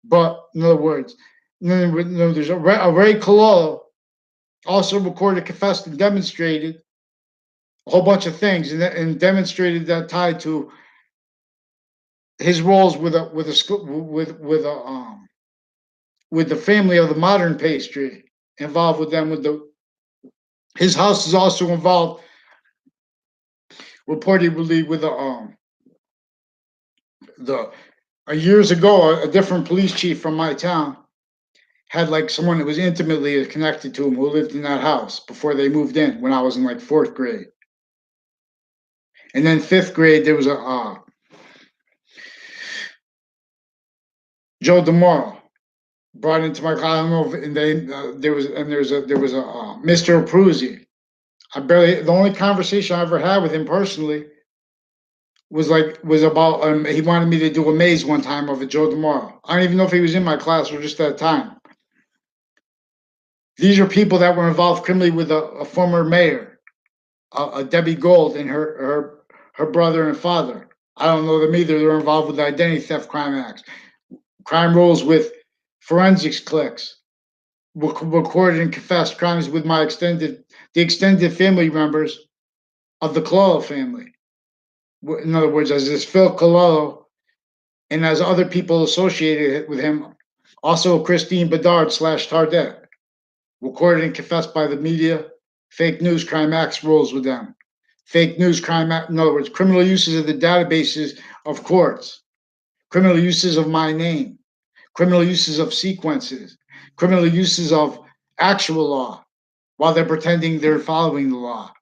But in other words, there's a Ray Cololo also recorded, confessed, and demonstrated a whole bunch of things, and demonstrated that tied to his roles with the family of the modern pastry involved with them. His house is also involved reportedly with the years ago a different police chief from my town had like someone that was intimately connected to him who lived in that house before they moved in when I was in like 4th grade. And then 5th grade there was a Joe DeMoro brought into my class. I don't know if, and they there was a Mr. Apruzzi. The only conversation I ever had with him personally was about he wanted me to do a maze one time of a Joe DeMoro. I don't even know if he was in my class or just that time. These are people that were involved criminally with a former mayor, a Debbie Gold, and her brother and father. I don't know them either. They're involved with identity theft crime acts, crime rolls with forensics cliques, recorded and confessed crimes with the extended family members of the Clow family. In other words, as this Phil Colello and as other people associated with him, also Christine Bedard slash Tardet, recorded and confessed by the media. Fake news crime acts rolls with them. Fake news crime act, in other words, criminal uses of the databases of courts, criminal uses of my name, criminal uses of sequences, criminal uses of actual law while they're pretending they're following the law.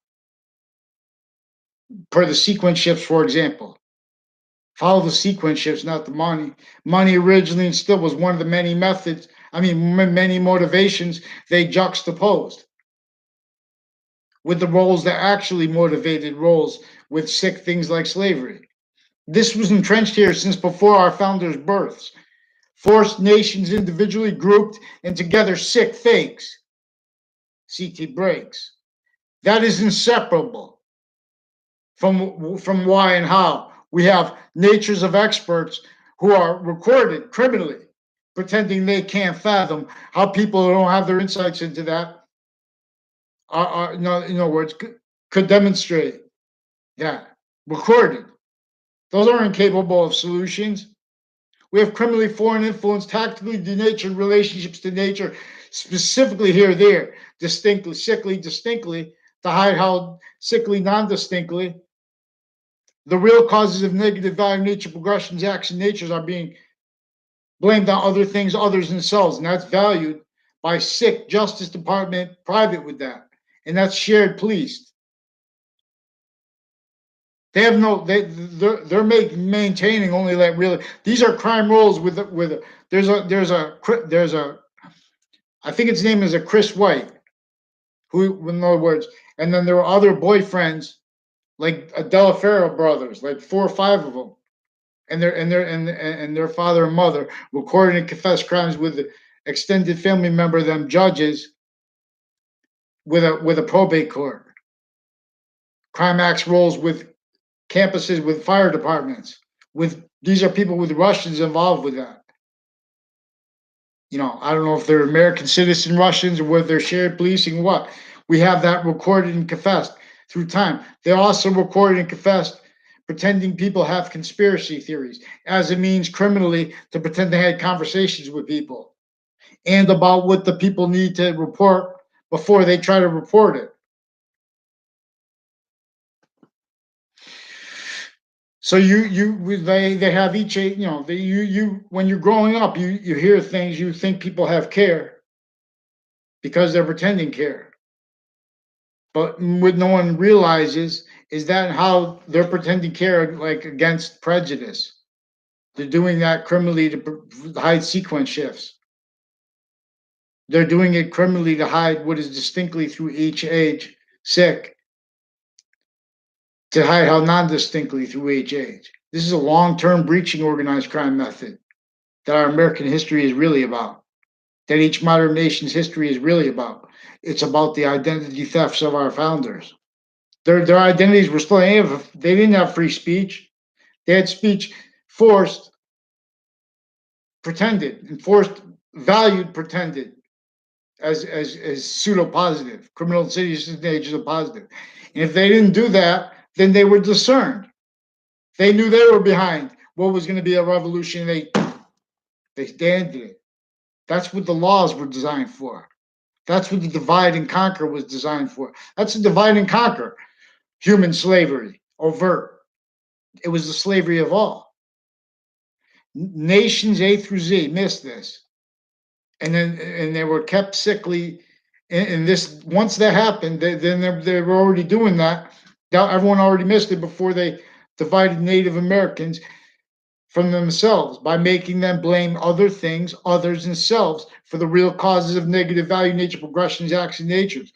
Per the sequence shifts, for example. Follow the sequence shifts, not the money. Money originally and still was one of the many methods, many motivations they juxtaposed with the roles that actually motivated roles with sick things like slavery. This was entrenched here since before our founders' births. Forced nations individually grouped and together sick fakes. CT breaks. That is inseparable from why and how. We have natures of experts who are recorded criminally, pretending they can't fathom how people who don't have their insights into that in other words, could demonstrate that recorded. Those aren't capable of solutions. We have criminally foreign influence, tactically denatured relationships to nature, specifically here, there, distinctly, sickly, distinctly, to hide how sickly, non-distinctly. The real causes of negative value nature progressions, acts, and natures are being blamed on other things, others themselves, and that's valued by sick Justice Department, private with that, and that's shared policed. They have no. They're maintaining only like really. These are crime rolls with there's a I think its name is a Chris White, who in other words, and then there were other boyfriends like Delaferro brothers, like 4 or 5 of them, and their father and mother recorded and confessed crimes with the extended family member of them judges with a probate court. Crime acts rolls with campuses with fire departments. With these are people with Russians involved with that. I don't know if they're American citizen Russians or whether they're shared policing. What we have that recorded and confessed through time. They also recorded and confessed pretending people have conspiracy theories as a means criminally to pretend they had conversations with people and about what the people need to report before they try to report it. So they have each you when you're growing up you hear things, you think people have care because they're pretending care, but what no one realizes is that how they're pretending care like against prejudice. They're doing that criminally to hide sequence shifts. They're doing it criminally to hide what is distinctly through each age sick, to hide how non-distinctly through each age. This is a long-term breaching organized crime method that our American history is really about, that each modern nation's history is really about. It's about the identity thefts of our founders. Their identities were still, they didn't have free speech. They had speech forced, pretended, enforced, valued, pretended as pseudo positive. Criminal cities agents are positive. And if they didn't do that, then they were discerned. They knew they were behind what was going to be a revolution. They ended it. That's what the laws were designed for. That's what the divide and conquer was designed for. That's the divide and conquer. Human slavery, overt. It was the slavery of all. Nations A through Z missed this. And they were kept sickly. And this once that happened, they were already doing that. Everyone already missed it before they divided Native Americans from themselves by making them blame other things, others themselves, for the real causes of negative value nature progressions, acts, and natures,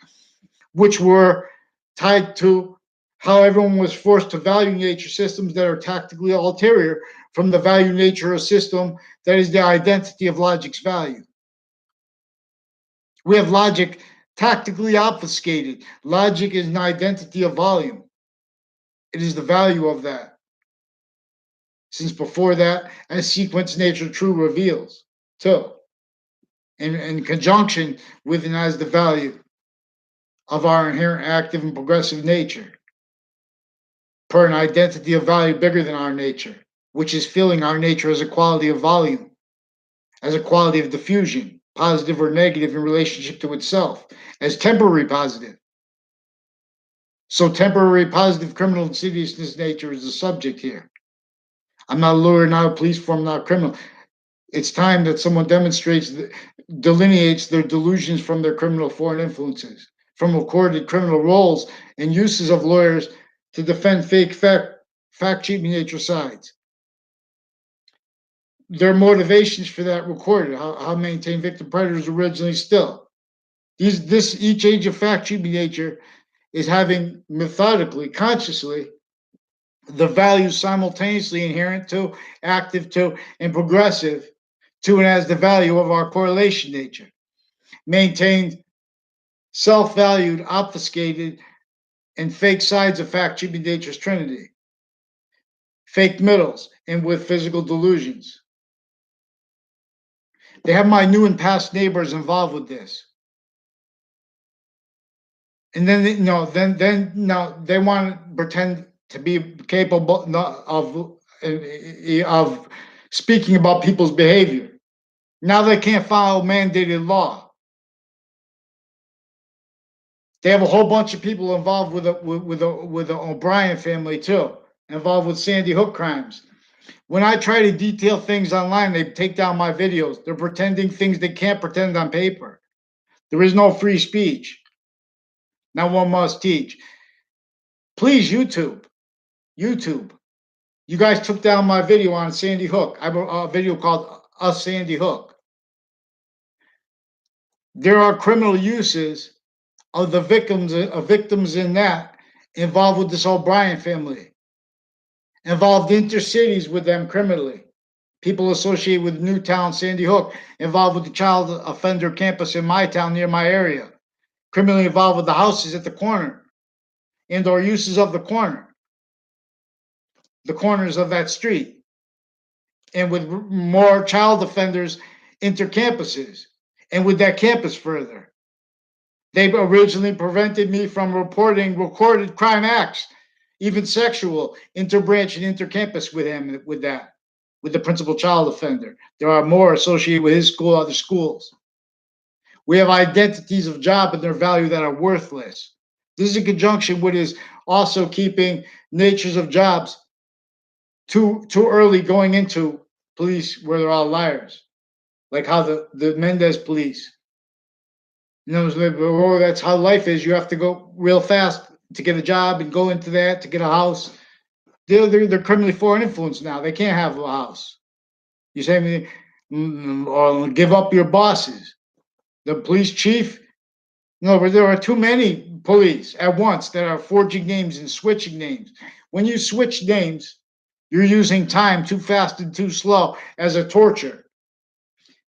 which were tied to how everyone was forced to value nature systems that are tactically ulterior from the value nature of system that is the identity of logic's value. We have logic tactically obfuscated. Logic is an identity of volume. It is the value of that. Since before that, as sequence nature true reveals, too, in conjunction with and as the value of our inherent active and progressive nature. per an identity of value bigger than our nature, which is feeling our nature as a quality of volume, as a quality of diffusion, positive or negative in relationship to itself, as temporary positive. So temporary positive criminal insidiousness nature is the subject here. I'm not a lawyer, not a police form, not a criminal. It's time that someone delineates their delusions from their criminal foreign influences, from recorded criminal roles and uses of lawyers to defend fake fact cheating nature sides. Their motivations for that recorded, how maintain victim predators originally still. Each age of fact cheating nature is having methodically, consciously, the values simultaneously inherent to, active to, and progressive to and as the value of our correlation nature. Maintained self-valued, obfuscated, and fake sides of fact cheating nature's trinity. Fake middles and with physical delusions. They have my new and past neighbors involved with this. And then they want to pretend to be capable of speaking about people's behavior. Now they can't follow mandated law. They have a whole bunch of people involved with the O'Brien family too, involved with Sandy Hook crimes. When I try to detail things online, they take down my videos. They're pretending things they can't pretend on paper. There is no free speech. Now one must teach. Please, YouTube. You guys took down my video on Sandy Hook. I have a video called Us Sandy Hook. There are criminal uses of the victims in that involved with this O'Brien family, involved intercities with them criminally. People associated with Newtown, Sandy Hook, involved with the child offender campus in my town near my area, criminally involved with the houses at the corner and or uses of the corners of that street, and with more child offenders intercampuses, and with that campus further. They originally prevented me from reporting recorded crime acts, even sexual, interbranch and intercampus with the principal child offender. There are more associated with his school, other schools. We have identities of job and their value that are worthless. This is in conjunction with his also keeping natures of jobs too early going into police where they're all liars, like how the Mendez police. Oh, that's how life is. You have to go real fast to get a job and go into that to get a house. They're criminally foreign influence now. They can't have a house. You say me, or give up your bosses. The police chief. No, but there are too many police at once that are forging names and switching names. When you switch names, you're using time too fast and too slow as a torture.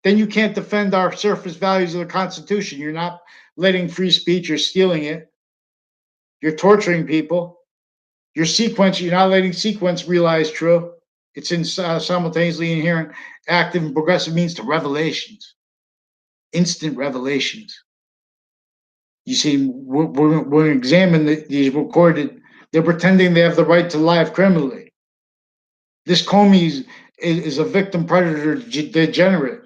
Then you can't defend our surface values of the Constitution. You're not letting free speech, you're stealing it. You're torturing people. You're not letting sequence realize true. It's in simultaneously inherent, active, and progressive means to revelations, instant revelations. You see, we're examining these recorded. They're pretending they have the right to life criminally. This Comey is a victim predator degenerate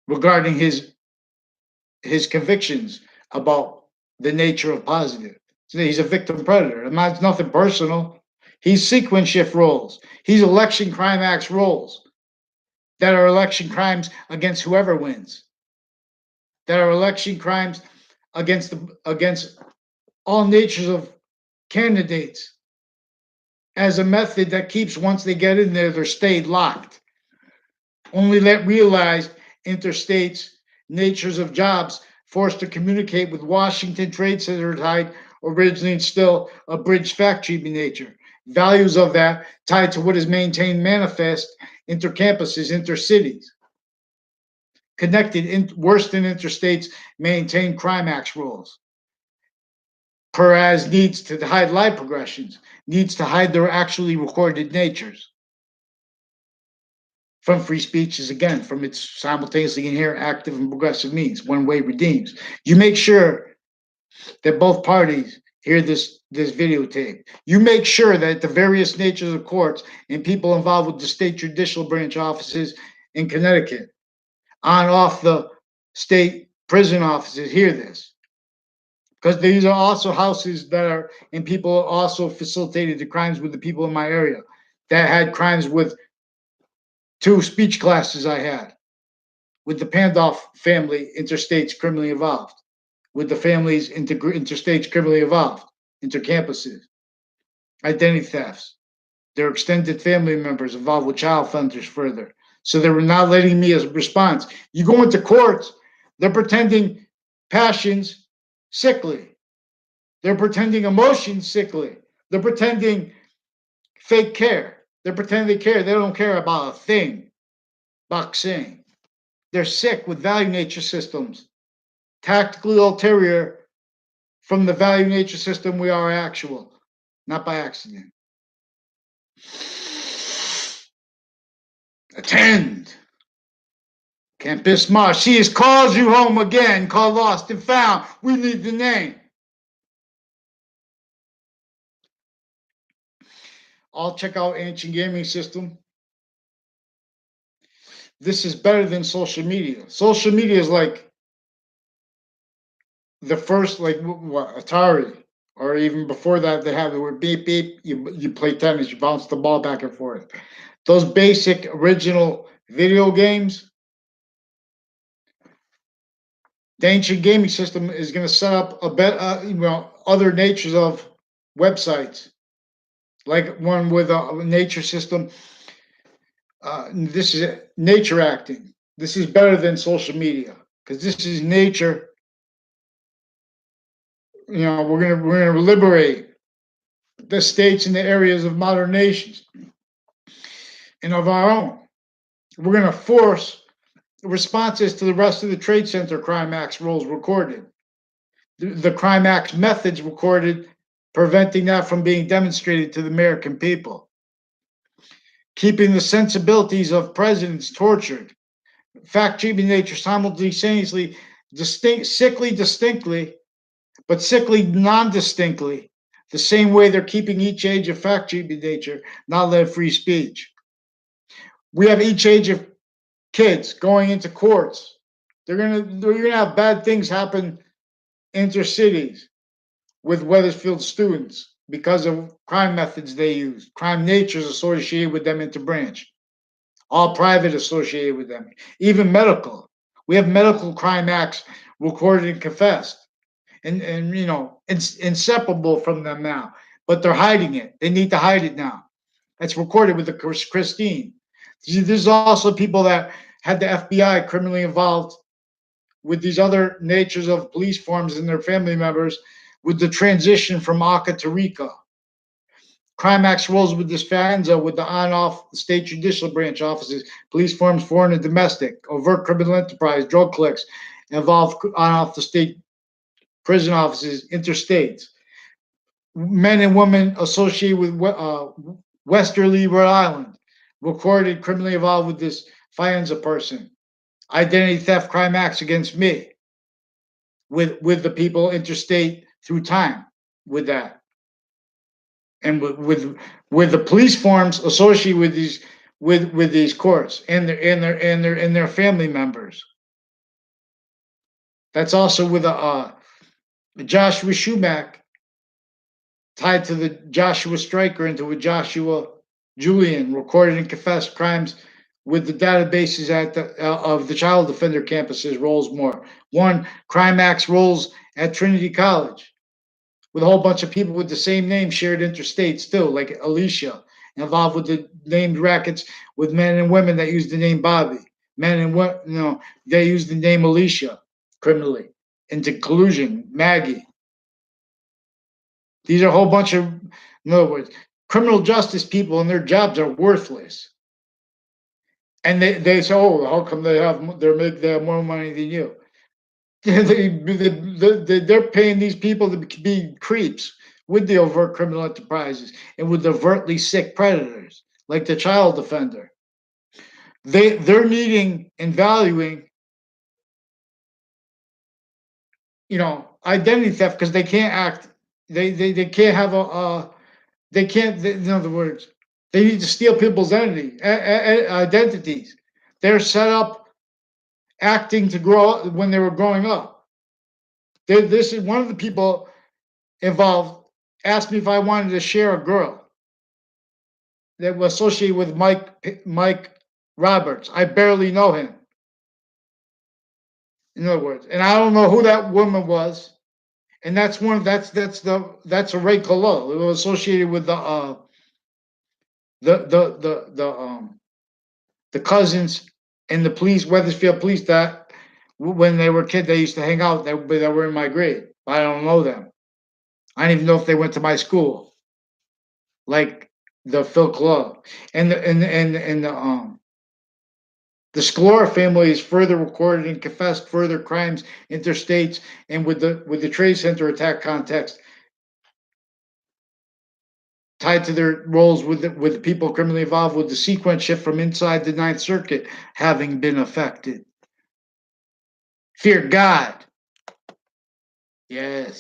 regarding his convictions about the nature of positive. So he's a victim predator. It's nothing personal. He's sequence shift roles. He's election crime acts roles that are election crimes against whoever wins. That are election crimes against all natures of candidates as a method that keeps, once they get in there, they're stayed locked. Only let realized interstates natures of jobs forced to communicate with Washington Trade Center tied originally and still a bridge fact cheating nature. Values of that tied to what is maintained manifest intercampuses, intercities. Connected, worse than interstates, maintain crime acts rules. Whereas needs to hide lie progressions, needs to hide their actually recorded natures. From free speech is again, from its simultaneously inherent, active, and progressive means, one way redeems. You make sure that both parties hear this videotape. You make sure that the various natures of courts and people involved with the state judicial branch offices in Connecticut, on off the state prison offices, hear this. Because these are also houses that are, and people also facilitated the crimes with the people in my area that had crimes with two speech classes I had, with the Pandolf family, interstates criminally involved, with the families interstates criminally involved, intercampuses, identity thefts, their extended family members involved with child offenders further. So they were not letting me as a response. You go into courts, they're pretending passions sickly. They're pretending emotions sickly. They're pretending fake care. They're pretending they care. They don't care about a thing. Boxing. They're sick with value nature systems, tactically ulterior from the value nature system we are actual, not by accident. Attend. Campus Marsh, she has called you home again, called lost and found. We need the name. I'll check out Ancient Gaming System. This is better than social media. Social media is like the first, like what, Atari, or even before that, they have the word beep beep. You play tennis, you bounce the ball back and forth. Those basic original video games. The Ancient Gaming System is going to set up a other natures of websites, like one with a nature system. This is nature acting. This is better than social media because this is nature. We're gonna liberate the states and the areas of modern nations and of our own. We're gonna force responses to the rest of the Trade Center crime acts rules recorded, the crime acts methods recorded, preventing that from being demonstrated to the American people. Keeping the sensibilities of presidents tortured, fact treatment nature simultaneously sickly distinctly, but sickly non-distinctly, the same way they're keeping each age of fact treatment nature, not let free speech. We have each age of kids going into courts. They're gonna have bad things happen intercities with Weathersfield students because of crime methods they use, crime natures associated with them interbranch, all private associated with them, even medical. We have medical crime acts recorded and confessed, and it's inseparable from them now. But they're hiding it. They need to hide it now. That's recorded with the Christine. There's also people that had the FBI criminally involved with these other natures of police forms and their family members with the transition from ACA to RICA. Crime acts rolls with disfanza with the on-off state judicial branch offices, police forms, foreign and domestic, overt criminal enterprise, drug clicks, involved on-off the state prison offices, interstates. Men and women associated with Westerly, Rhode Island, recorded criminally involved with this Fianza person. Identity theft crime acts against me with the people interstate through time with that. And with the police forms associated with these courts and their family members. That's also with Joshua Schumack tied to the Joshua Stryker into with Joshua Julian recorded and confessed crimes with the databases of the child offender campuses rolls more. One crime acts rolls at Trinity College with a whole bunch of people with the same name shared interstate still, like Alicia, involved with the named rackets with men and women that use the name Bobby. Men and women, they use the name Alicia criminally into collusion, Maggie. These are a whole bunch of, in other words, criminal justice people and their jobs are worthless. And they say, oh, how come they have more money than you? They're paying these people to be creeps with the overt criminal enterprises and with overtly sick predators like the child offender. They're needing and valuing, identity theft because they can't act they can't have they can't, in other words, they need to steal people's identities. They're set up acting to grow up when they were growing up. This is one of the people involved asked me if I wanted to share a girl that was associated with Mike Roberts. I barely know him. In other words, and I don't know who that woman was. And that's a Ray Colo. It was associated with the cousins and the police, Weathersfield police, that when they were kids they used to hang out. That were in my grade. I don't know them. I don't even know if they went to my school. Like the Phil Club and the Scalora family is further recorded and confessed further crimes interstates and with the Trade Center attack context tied to their roles with the people criminally involved, with the sequence shift from inside the Ninth Circuit having been affected. Fear God. Yes.